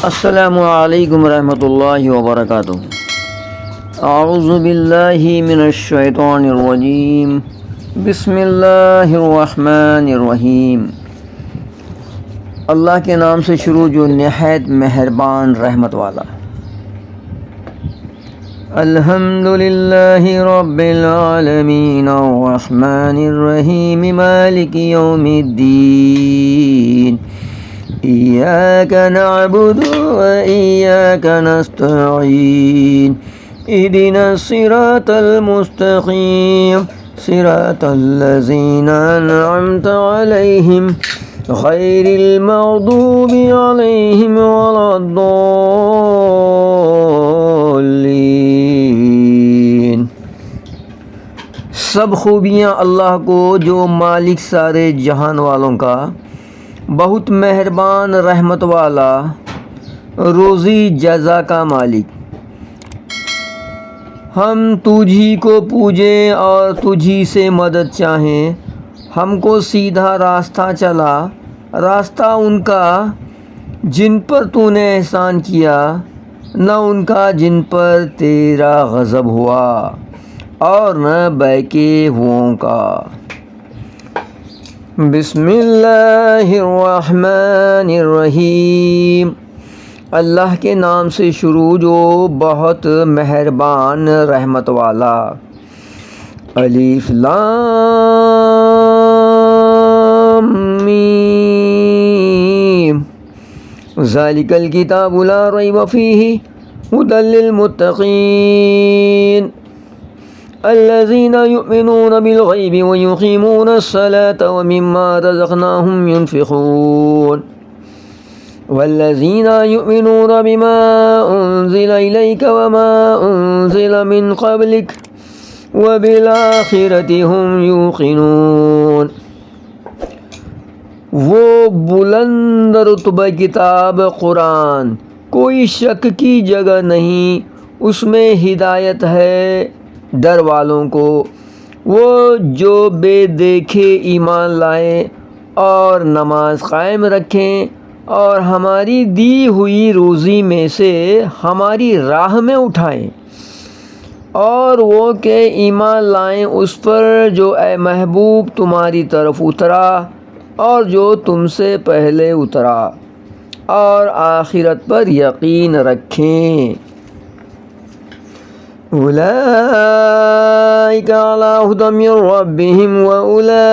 السلام علیکم ورحمۃ اللہ وبرکاتہ۔ اعوذ باللہ من الشیطان الرجیم، بسم اللہ الرحمن الرحیم۔ اللہ کے نام سے شروع جو نہایت مہربان رحمت والا۔ الحمد للہ رب العالمین الرحمن الرحیم مالک یوم الدین، ایاک نعبد و ایاک نستعین، اہدنا الصراط المستقیم، صراط الذین انعمت علیہم غیر المغضوب علیہم ولا الضالین۔ سب خوبیاں اللہ کو جو مالک سارے جہان والوں کا، بہت مہربان رحمت والا، روزی جزا کا مالک۔ ہم تجھی کو پوجیں اور تجھی سے مدد چاہیں۔ ہم کو سیدھا راستہ چلا، راستہ ان کا جن پر تو نے احسان کیا، نہ ان کا جن پر تیرا غضب ہوا، اور نہ بیکے ہوئوں کا۔ بسم اللہ الرحمن الرحیم۔ اللہ کے نام سے شروع جو بہت مہربان رحمت والا۔ الف لام میم، ذالک الکتاب لا ریب فیہ ھدی للمتقین، الذین یؤمنون بالغیب ویقیمون الصلاة ومما رزقناہم ینفقون، والذین یؤمنون بما انزل الیک وما انزل من قبلک وبالآخرۃ ھم یوقنون۔ وہ بلند رتبہ کتاب قرآن، کوئی شک کی جگہ نہیں، اس میں ہدایت ہے ڈر والوں کو، وہ جو بے دیکھے ایمان لائیں اور نماز قائم رکھیں اور ہماری دی ہوئی روزی میں سے ہماری راہ میں اٹھائیں، اور وہ کہ ایمان لائیں اس پر جو اے محبوب تمہاری طرف اترا اور جو تم سے پہلے اترا، اور آخرت پر یقین رکھیں۔ اولئک علی ھدی من ربہم واولئک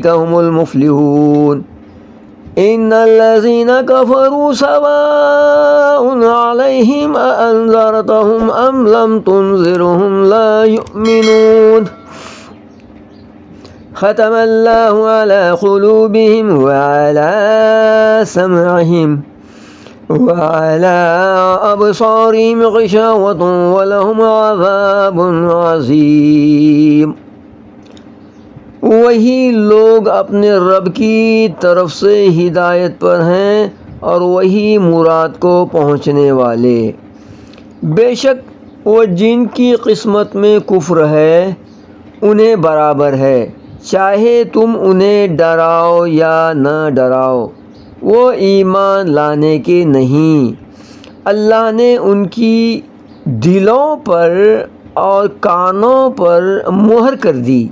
ھم المفلحون۔ ان الذین کفروا سواء علیہم اانذرتہم ام لم تنذرہم لا یؤمنون۔ ختم اللہ علی قلوبہم وعلی سمعہم وعلی ابصارہم غشاوۃ ولہم عذاب عظیم۔ وہی لوگ اپنے رب کی طرف سے ہدایت پر ہیں اور وہی مراد کو پہنچنے والے۔ بے شک وہ جن کی قسمت میں کفر ہے انہیں برابر ہے، چاہے تم انہیں ڈراؤ یا نہ ڈراؤ، وہ ایمان لانے کے نہیں۔ اللہ نے ان کی دلوں پر اور کانوں پر مہر کر دی،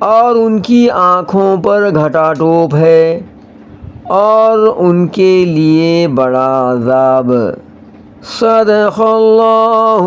اور ان کی آنکھوں پر گھٹا ٹوپ ہے، اور ان کے لیے بڑا عذاب۔ صدق اللہ